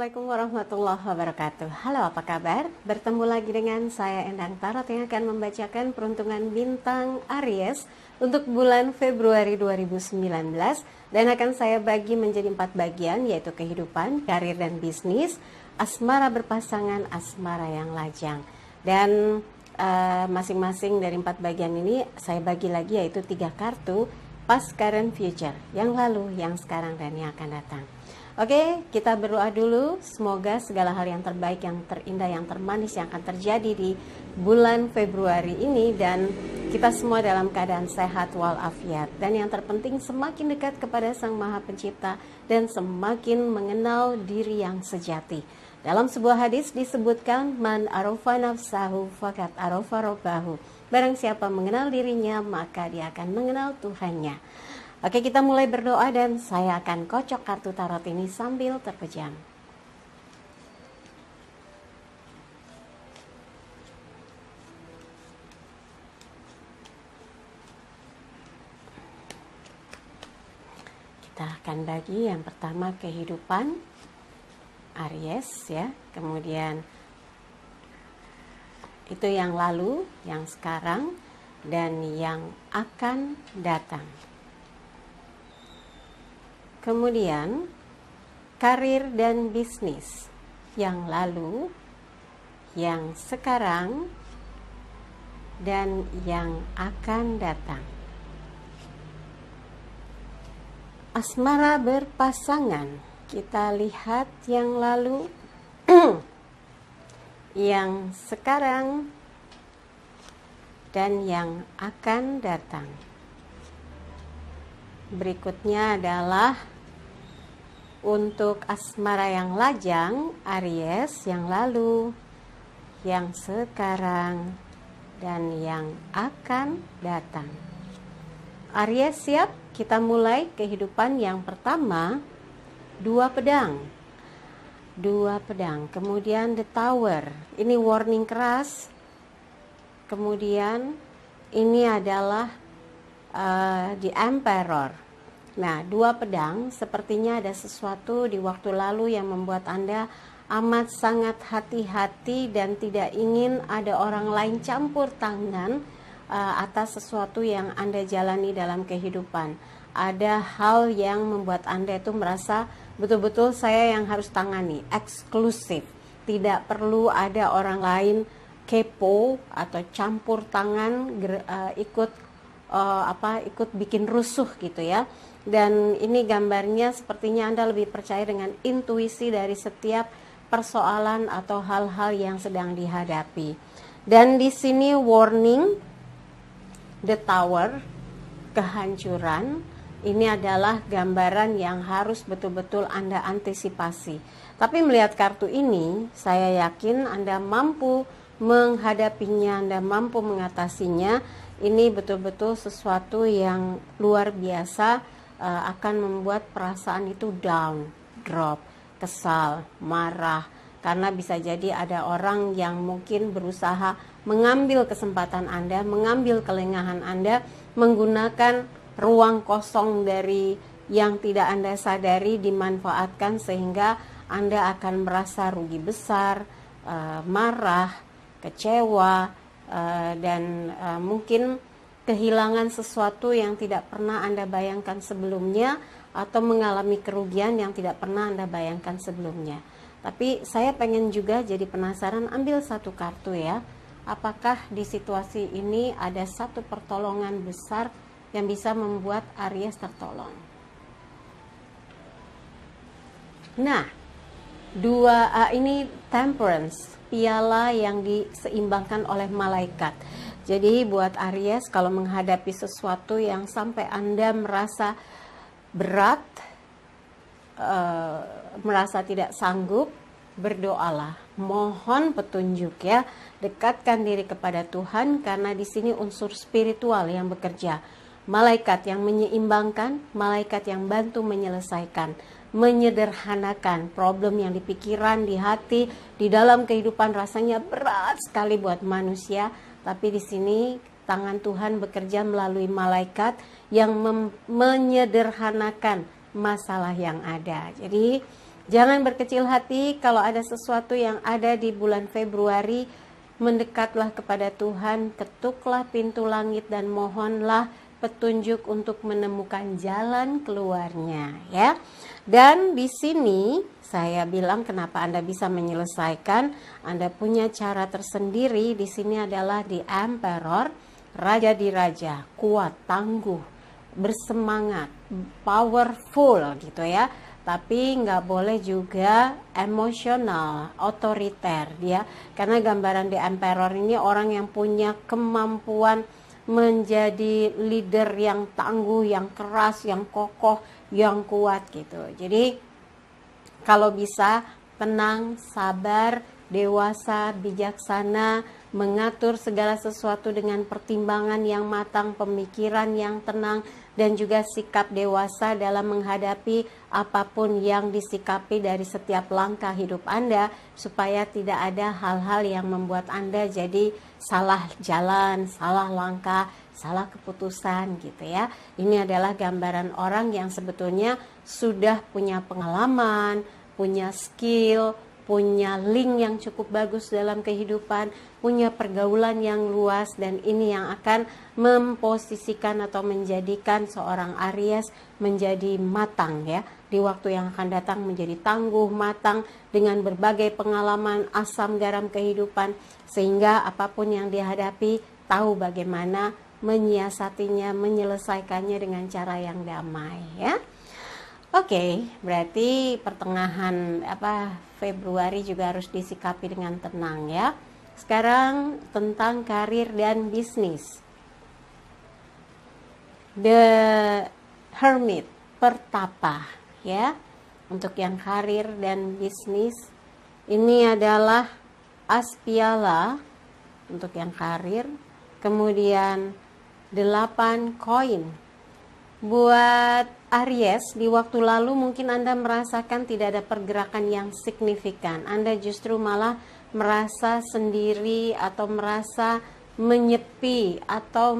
Assalamualaikum warahmatullahi wabarakatuh. Halo, apa kabar? Bertemu lagi dengan saya Endang Tarot yang akan membacakan peruntungan bintang Aries untuk bulan Februari 2019 dan akan saya bagi menjadi 4 bagian, yaitu kehidupan, karir dan bisnis, asmara berpasangan, asmara yang lajang. Dan masing-masing dari 4 bagian ini saya bagi lagi, yaitu 3 kartu past, current, future, yang lalu, yang sekarang dan yang akan datang. Oke, kita berdoa dulu. Semoga segala hal yang terbaik, yang terindah, yang termanis yang akan terjadi di bulan Februari ini, dan kita semua dalam keadaan sehat walafiat. Dan yang terpenting semakin dekat kepada Sang Maha Pencipta dan semakin mengenal diri yang sejati. Dalam sebuah hadis disebutkan, man arofa nafsahu fakat arofa robbahu. Barang siapa mengenal dirinya, maka dia akan mengenal Tuhannya. Oke, kita mulai berdoa dan saya akan kocok kartu tarot ini sambil terpejam. Kita akan bagi yang pertama kehidupan Aries ya, kemudian itu yang lalu, yang sekarang, dan yang akan datang. Kemudian karir dan bisnis, yang lalu, yang sekarang, dan yang akan datang. Asmara berpasangan, kita lihat yang lalu, yang sekarang, dan yang akan datang. Berikutnya adalah untuk asmara yang lajang, Aries, yang lalu, yang sekarang, dan yang akan datang. Aries siap? Kita mulai kehidupan yang pertama, 2 pedang. 2 pedang, kemudian the tower. Ini warning keras. Kemudian ini adalah the emperor. Nah, 2 pedang, sepertinya ada sesuatu di waktu lalu yang membuat Anda amat sangat hati-hati dan tidak ingin ada orang lain campur tangan atas sesuatu yang Anda jalani dalam kehidupan. Ada hal yang membuat Anda itu merasa betul-betul saya yang harus tangani, eksklusif. Tidak perlu ada orang lain kepo atau campur tangan, ikut bikin rusuh gitu ya. Dan ini gambarnya sepertinya Anda lebih percaya dengan intuisi dari setiap persoalan atau hal-hal yang sedang dihadapi. Dan di sini warning, the tower, kehancuran. Ini adalah gambaran yang harus betul-betul Anda antisipasi. Tapi melihat kartu ini, saya yakin Anda mampu menghadapinya, Anda mampu mengatasinya. Ini betul-betul sesuatu yang luar biasa, akan membuat perasaan itu down, drop, kesal, marah, karena bisa jadi ada orang yang mungkin berusaha mengambil kesempatan Anda, mengambil kelengahan Anda, menggunakan ruang kosong dari yang tidak Anda sadari, dimanfaatkan sehingga Anda akan merasa rugi besar, marah, kecewa, dan mungkin kehilangan sesuatu yang tidak pernah Anda bayangkan sebelumnya, atau mengalami kerugian yang tidak pernah Anda bayangkan sebelumnya. Tapi saya pengen juga jadi penasaran, ambil 1 kartu ya. Apakah di situasi ini ada satu pertolongan besar yang bisa membuat Aries tertolong? Nah, ini temperance, piala yang diseimbangkan oleh malaikat. Jadi buat Aries, kalau menghadapi sesuatu yang sampai Anda merasa berat, merasa tidak sanggup, berdoalah, mohon petunjuk ya, dekatkan diri kepada Tuhan, karena di sini unsur spiritual yang bekerja, malaikat yang menyeimbangkan, malaikat yang bantu menyelesaikan, menyederhanakan problem yang di pikiran, di hati, di dalam kehidupan rasanya berat sekali buat manusia. Tapi di sini tangan Tuhan bekerja melalui malaikat yang menyederhanakan masalah yang ada. Jadi Jangan berkecil hati kalau ada sesuatu yang ada di bulan Februari. Mendekatlah kepada Tuhan, ketuklah pintu langit dan mohonlah petunjuk untuk menemukan jalan keluarnya, ya. Dan di sini saya bilang kenapa Anda bisa menyelesaikan, Anda punya cara tersendiri. Di sini adalah di Emperor, raja di raja, kuat, tangguh, bersemangat, powerful gitu ya. Tapi nggak boleh juga emosional, otoriter dia. Karena gambaran di Emperor ini orang yang punya kemampuan menjadi leader yang tangguh, yang keras, yang kokoh, yang kuat gitu. Jadi kalau bisa tenang, sabar, dewasa, bijaksana, mengatur segala sesuatu dengan pertimbangan yang matang, pemikiran yang tenang, dan juga sikap dewasa dalam menghadapi apapun yang disikapi dari setiap langkah hidup Anda, supaya tidak ada hal-hal yang membuat Anda jadi salah jalan, salah langkah, salah keputusan gitu ya. Ini adalah gambaran orang yang sebetulnya sudah punya pengalaman, punya skill, punya link yang cukup bagus dalam kehidupan, punya pergaulan yang luas, dan ini yang akan memposisikan atau menjadikan seorang Aries menjadi matang ya. Di waktu yang akan datang menjadi tangguh, matang dengan berbagai pengalaman asam garam kehidupan, sehingga apapun yang dihadapi tahu bagaimana menyiasatinya, menyelesaikannya dengan cara yang damai ya. Oke, berarti pertengahan Februari juga harus disikapi dengan tenang ya. Sekarang tentang karir dan bisnis. The Hermit, pertapa ya. Untuk yang karir dan bisnis, ini adalah As Piala untuk yang karir. Kemudian 8 koin. Buat Aries, di waktu lalu mungkin Anda merasakan tidak ada pergerakan yang signifikan. Anda justru malah merasa sendiri atau merasa menyepi, atau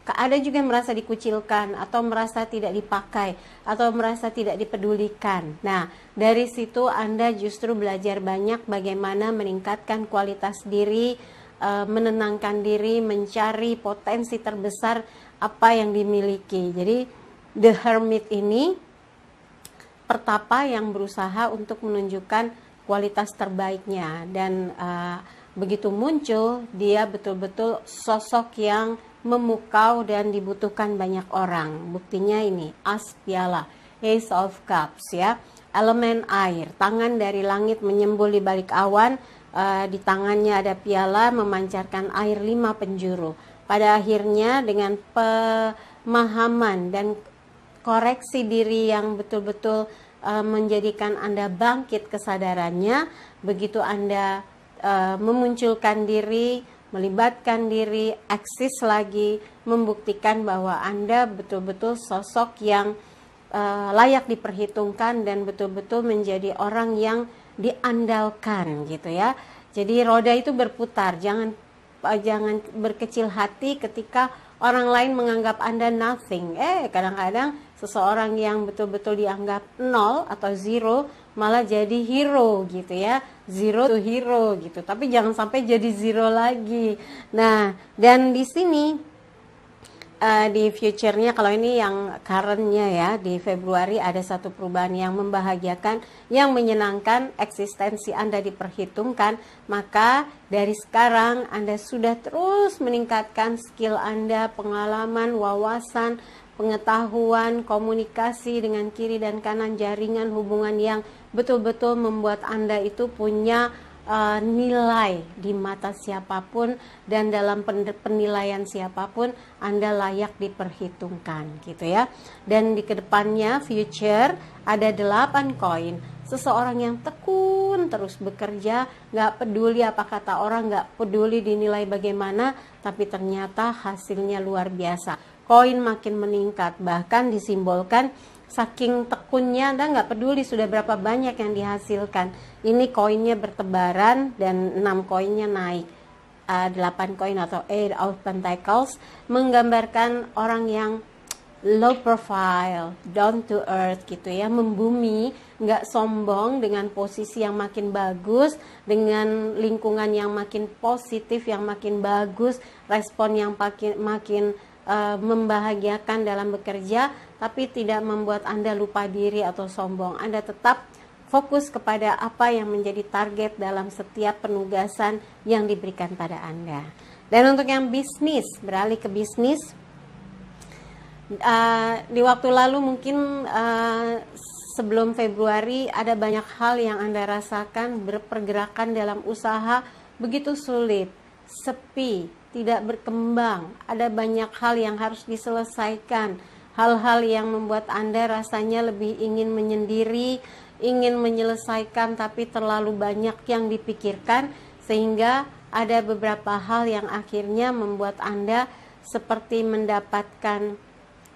ada juga yang merasa dikucilkan, atau merasa tidak dipakai, atau merasa tidak dipedulikan. Nah, dari situ Anda justru belajar banyak bagaimana meningkatkan kualitas diri, menenangkan diri, mencari potensi terbesar apa yang dimiliki. Jadi The Hermit ini pertapa yang berusaha untuk menunjukkan kualitas terbaiknya, dan begitu muncul dia betul-betul sosok yang memukau dan dibutuhkan banyak orang. Buktinya ini As Piala, Ace of Cups ya, elemen air, tangan dari langit menyembul di balik awan. Di tangannya ada piala memancarkan air 5 penjuru. Pada akhirnya dengan pemahaman dan koreksi diri yang betul-betul menjadikan Anda bangkit kesadarannya, begitu Anda memunculkan diri, melibatkan diri, eksis lagi, membuktikan bahwa Anda betul-betul sosok yang layak diperhitungkan dan betul-betul menjadi orang yang diandalkan gitu ya. Jadi roda itu berputar, jangan berkecil hati ketika orang lain menganggap Anda nothing. Kadang-kadang seseorang yang betul-betul dianggap nol atau zero malah jadi hero gitu ya, zero to hero gitu. Tapi jangan sampai jadi zero lagi. Nah, dan di sini di future-nya, kalau ini yang current-nya ya, di Februari ada satu perubahan yang membahagiakan, yang menyenangkan, eksistensi Anda diperhitungkan. Maka dari sekarang Anda sudah terus meningkatkan skill Anda, pengalaman, wawasan, pengetahuan, komunikasi dengan kiri dan kanan, jaringan hubungan yang betul-betul membuat Anda itu punya nilai di mata siapapun, dan dalam penilaian siapapun Anda layak diperhitungkan gitu ya. Dan di kedepannya future ada 8 koin, seseorang yang tekun terus bekerja, gak peduli apa kata orang, gak peduli dinilai bagaimana, tapi ternyata hasilnya luar biasa. Koin makin meningkat, bahkan disimbolkan saking tekunnya Anda nggak peduli sudah berapa banyak yang dihasilkan. Ini koinnya bertebaran dan 6 koinnya naik. 8 koin atau Eight of Pentacles menggambarkan orang yang low profile, down to earth gitu ya, membumi, nggak sombong, dengan posisi yang makin bagus, dengan lingkungan yang makin positif, yang makin bagus, respon yang makin membahagiakan dalam bekerja, tapi tidak membuat Anda lupa diri atau sombong. Anda tetap fokus kepada apa yang menjadi target dalam setiap penugasan yang diberikan pada Anda. Dan untuk yang bisnis, beralih ke bisnis, di waktu lalu mungkin sebelum Februari ada banyak hal yang Anda rasakan, berpergerakan dalam usaha begitu sulit, sepi, tidak berkembang, ada banyak hal yang harus diselesaikan, hal-hal yang membuat Anda rasanya lebih ingin menyendiri, ingin menyelesaikan, tapi terlalu banyak yang dipikirkan, sehingga ada beberapa hal yang akhirnya membuat Anda seperti mendapatkan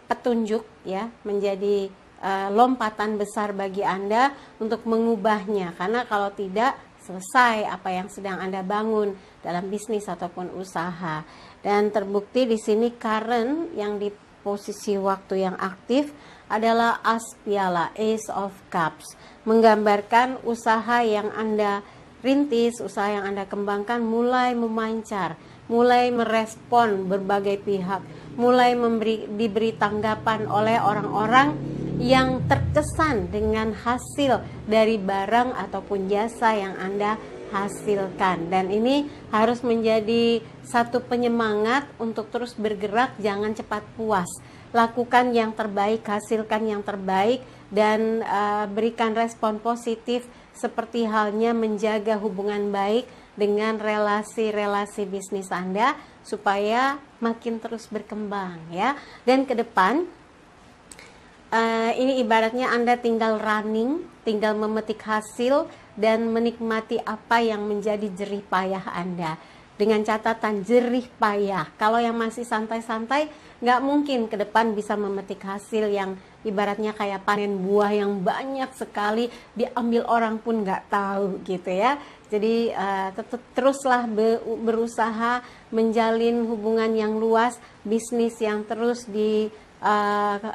petunjuk ya, menjadi lompatan besar bagi Anda untuk mengubahnya, karena kalau tidak selesai apa yang sedang Anda bangun dalam bisnis ataupun usaha. Dan terbukti di sini Karen yang di posisi waktu yang aktif adalah as piala, Ace of Cups, menggambarkan usaha yang Anda rintis, usaha yang Anda kembangkan mulai memancar, mulai merespon berbagai pihak, mulai diberi tanggapan oleh orang-orang yang terkesan dengan hasil dari barang ataupun jasa yang Anda hasilkan. Dan ini harus menjadi satu penyemangat untuk terus bergerak, jangan cepat puas. Lakukan yang terbaik, hasilkan yang terbaik, dan berikan respon positif, seperti halnya menjaga hubungan baik dengan relasi-relasi bisnis Anda supaya makin terus berkembang ya. Dan ke depan ini ibaratnya Anda tinggal running, tinggal memetik hasil dan menikmati apa yang menjadi jerih payah Anda. Dengan catatan jerih payah. Kalau yang masih santai-santai, nggak mungkin ke depan bisa memetik hasil yang ibaratnya kayak panen buah yang banyak sekali, diambil orang pun nggak tahu gitu ya. Jadi teruslah berusaha menjalin hubungan yang luas, bisnis yang terus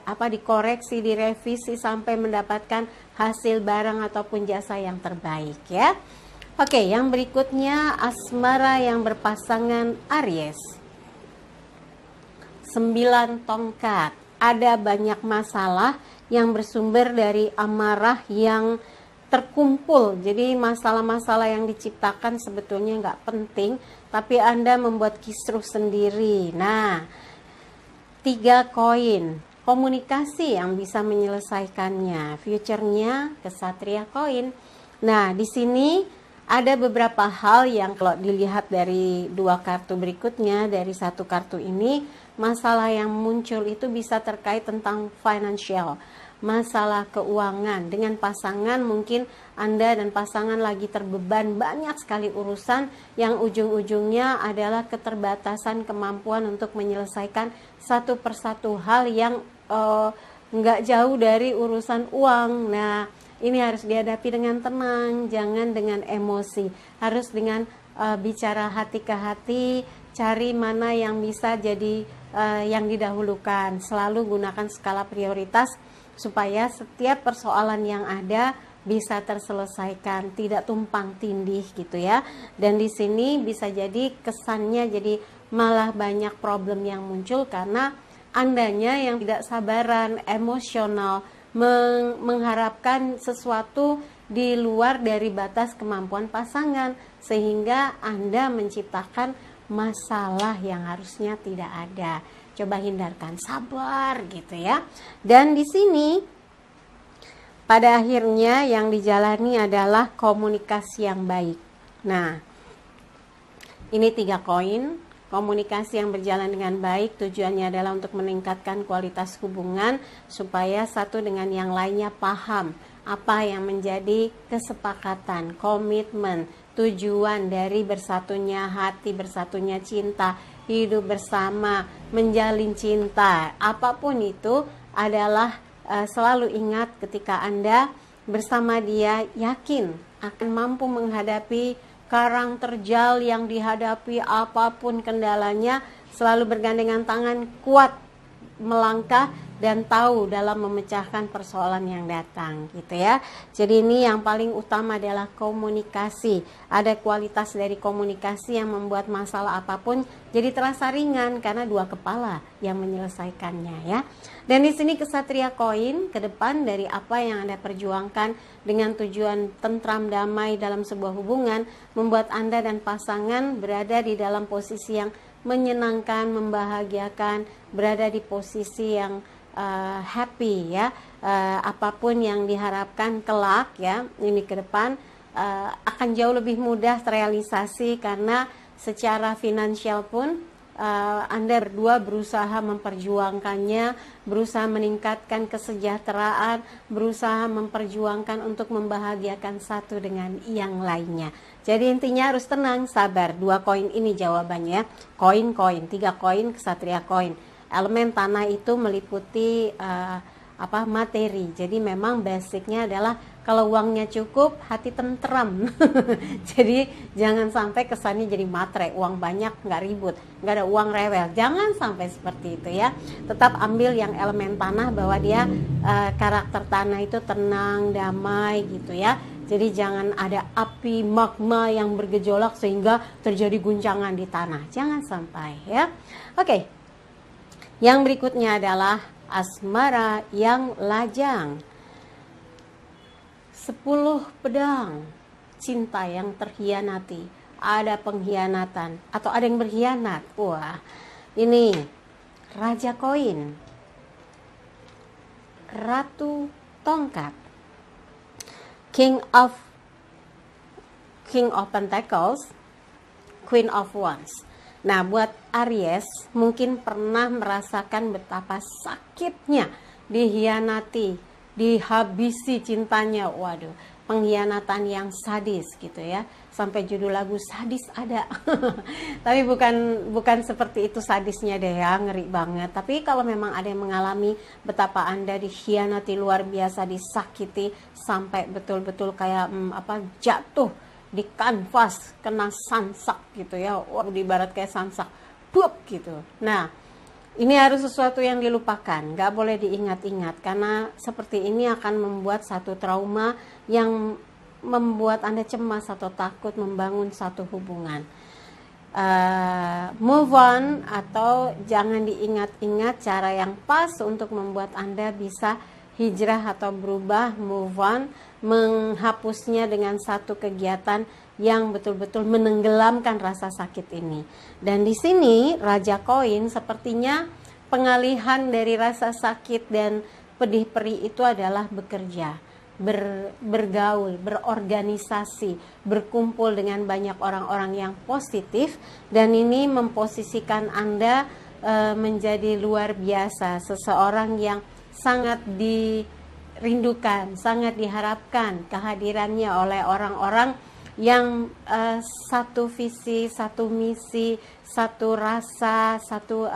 dikoreksi, direvisi sampai mendapatkan hasil barang ataupun jasa yang terbaik ya. Oke, yang berikutnya asmara yang berpasangan Aries. 9 tongkat. Ada banyak masalah yang bersumber dari amarah yang terkumpul. Jadi masalah-masalah yang diciptakan sebetulnya nggak penting, tapi Anda membuat kisruh sendiri. Nah, 3 koin. Komunikasi yang bisa menyelesaikannya. Future-nya kesatria koin. Nah, di sini ada beberapa hal yang kalau dilihat dari 2 kartu berikutnya, dari 1 kartu ini, masalah yang muncul itu bisa terkait tentang financial, masalah keuangan. Dengan pasangan mungkin Anda dan pasangan lagi terbeban banyak sekali urusan yang ujung-ujungnya adalah keterbatasan kemampuan untuk menyelesaikan satu persatu hal yang nggak jauh dari urusan uang. Nah, ini harus dihadapi dengan tenang, jangan dengan emosi. Harus dengan bicara hati ke hati, cari mana yang bisa jadi yang didahulukan. Selalu gunakan skala prioritas supaya setiap persoalan yang ada bisa terselesaikan, tidak tumpang tindih gitu ya. Dan di sini bisa jadi kesannya jadi malah banyak problem yang muncul karena Andanya yang tidak sabaran, emosional, mengharapkan sesuatu di luar dari batas kemampuan pasangan, sehingga Anda menciptakan masalah yang harusnya tidak ada. Coba hindarkan, sabar gitu ya. Dan di sini pada akhirnya yang dijalani adalah komunikasi yang baik. Nah, ini 3 koin. Komunikasi yang berjalan dengan baik tujuannya adalah untuk meningkatkan kualitas hubungan supaya satu dengan yang lainnya paham apa yang menjadi kesepakatan, komitmen, tujuan dari bersatunya hati, bersatunya cinta, hidup bersama, menjalin cinta. Apapun itu adalah selalu ingat ketika Anda bersama dia, yakin akan mampu menghadapi karang terjal yang dihadapi, apapun kendalanya, selalu bergandengan tangan, kuat melangkah dan tahu dalam memecahkan persoalan yang datang gitu ya. Jadi ini yang paling utama adalah komunikasi. Ada kualitas dari komunikasi yang membuat masalah apapun jadi terasa ringan karena dua kepala yang menyelesaikannya ya. Dan di sini kesatria koin ke depan dari apa yang Anda perjuangkan dengan tujuan tentram damai dalam sebuah hubungan membuat Anda dan pasangan berada di dalam posisi yang menyenangkan, membahagiakan, berada di posisi yang happy ya. Apapun yang diharapkan kelak ya, ini ke depan akan jauh lebih mudah terrealisasi karena secara finansial pun Anda berdua berusaha memperjuangkannya, berusaha meningkatkan kesejahteraan, berusaha memperjuangkan untuk membahagiakan satu dengan yang lainnya. Jadi intinya harus tenang, sabar. 2 koin ini jawabannya. Koin-koin, 3 koin, kesatria koin. Elemen tanah itu meliputi materi. Jadi memang basicnya adalah kalau uangnya cukup, hati tentram. Jadi jangan sampai kesannya jadi matre, uang banyak nggak ribut, nggak ada uang rewel. Jangan sampai seperti itu ya. Tetap ambil yang elemen tanah bahwa dia karakter tanah itu tenang, damai gitu ya. Jadi jangan ada api magma yang bergejolak sehingga terjadi guncangan di tanah. Jangan sampai ya. Oke. Yang berikutnya adalah asmara yang lajang. 10 pedang, cinta yang terhianati. Ada pengkhianatan atau ada yang berkhianat. Wah, ini raja koin, ratu tongkat, king of pentacles, queen of wands. Nah, buat Aries mungkin pernah merasakan betapa sakitnya dihianati, dihabisi cintanya. Waduh, pengkhianatan yang sadis gitu ya. Sampai judul lagu sadis ada. Tapi bukan seperti itu sadisnya deh ya, ngeri banget. Tapi kalau memang ada yang mengalami betapa Anda dikhianati luar biasa, disakiti sampai betul-betul kayak jatuh di kanvas, kena sansak gitu ya. Wah, ibarat kayak sansak, bup gitu. Nah, ini harus sesuatu yang dilupakan, nggak boleh diingat-ingat karena seperti ini akan membuat satu trauma yang membuat Anda cemas atau takut membangun satu hubungan. Move on atau jangan diingat-ingat cara yang pas untuk membuat Anda bisa hijrah atau berubah, move on, menghapusnya dengan satu kegiatan yang betul-betul menenggelamkan rasa sakit ini. Dan di sini Raja Koin sepertinya pengalihan dari rasa sakit dan pedih perih itu adalah bekerja, bergaul, berorganisasi, berkumpul dengan banyak orang-orang yang positif, dan ini memposisikan Anda menjadi luar biasa, seseorang yang sangat dirindukan, sangat diharapkan kehadirannya oleh orang-orang yang satu visi, satu misi, satu rasa,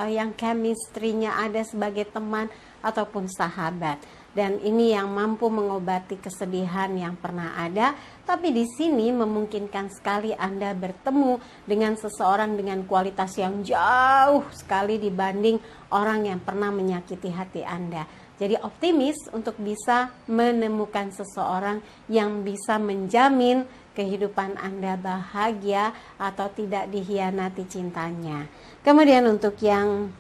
yang chemistry-nya ada sebagai teman ataupun sahabat. Dan ini yang mampu mengobati kesedihan yang pernah ada. Tapi di sini memungkinkan sekali Anda bertemu dengan seseorang dengan kualitas yang jauh sekali dibanding orang yang pernah menyakiti hati Anda. Jadi optimis untuk bisa menemukan seseorang yang bisa menjamin kehidupan Anda bahagia atau tidak dikhianati cintanya. Kemudian untuk yang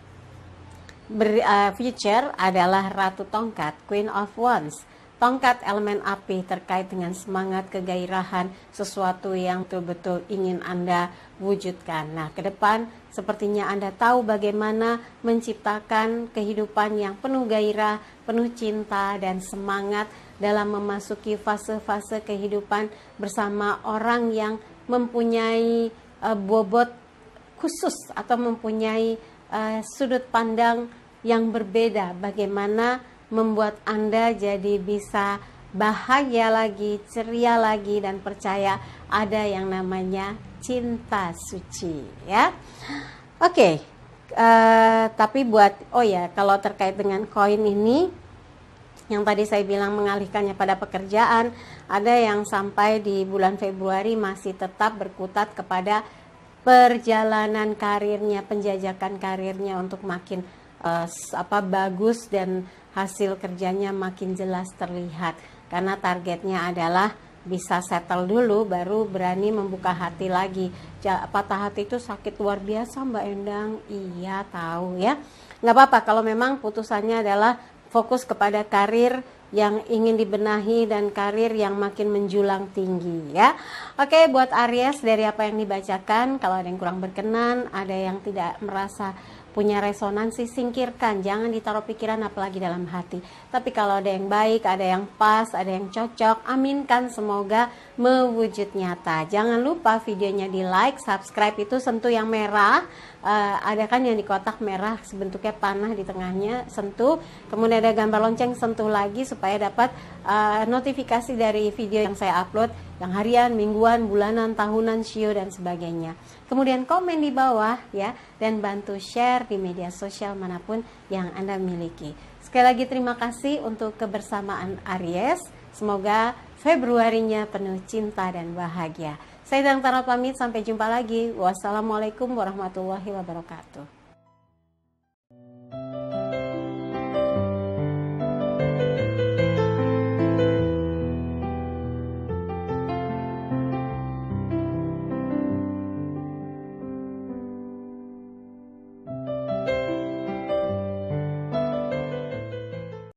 future adalah Ratu Tongkat, Queen of Wands. Tongkat elemen api terkait dengan semangat kegairahan, sesuatu yang betul-betul ingin Anda wujudkan. Nah, ke depan sepertinya Anda tahu bagaimana menciptakan kehidupan yang penuh gairah, penuh cinta dan semangat dalam memasuki fase-fase kehidupan bersama orang yang mempunyai bobot khusus atau mempunyai sudut pandang yang berbeda, bagaimana membuat Anda jadi bisa bahagia lagi, ceria lagi, dan percaya ada yang namanya cinta suci ya. Oke, tapi kalau terkait dengan koin ini yang tadi saya bilang mengalihkannya pada pekerjaan, ada yang sampai di bulan Februari masih tetap berkutat kepada perjalanan karirnya, penjajakan karirnya untuk makin bagus dan hasil kerjanya makin jelas terlihat. Karena targetnya adalah bisa settle dulu baru berani membuka hati lagi. Patah hati itu sakit luar biasa Mbak Endang. Iya tahu ya. Nggak apa-apa kalau memang putusannya adalah fokus kepada karir yang ingin dibenahi dan karir yang makin menjulang tinggi ya. Oke, buat Aries, dari apa yang dibacakan, kalau ada yang kurang berkenan, ada yang tidak merasa punya resonansi, singkirkan, jangan ditaruh pikiran apalagi dalam hati. Tapi kalau ada yang baik, ada yang pas, ada yang cocok, aminkan semoga mewujud nyata. Jangan lupa videonya di like, subscribe, itu sentuh yang merah, ada kan yang di kotak merah bentuknya panah di tengahnya, sentuh, kemudian ada gambar lonceng, sentuh lagi supaya dapat notifikasi dari video yang saya upload, yang harian, mingguan, bulanan, tahunan, shio dan sebagainya. Kemudian komen di bawah ya, dan bantu share di media sosial manapun yang Anda miliki. Sekali lagi terima kasih untuk kebersamaan Aries. Semoga Februarinya penuh cinta dan bahagia. Saya Dang Tarot pamit, sampai jumpa lagi. Wassalamualaikum warahmatullahi wabarakatuh.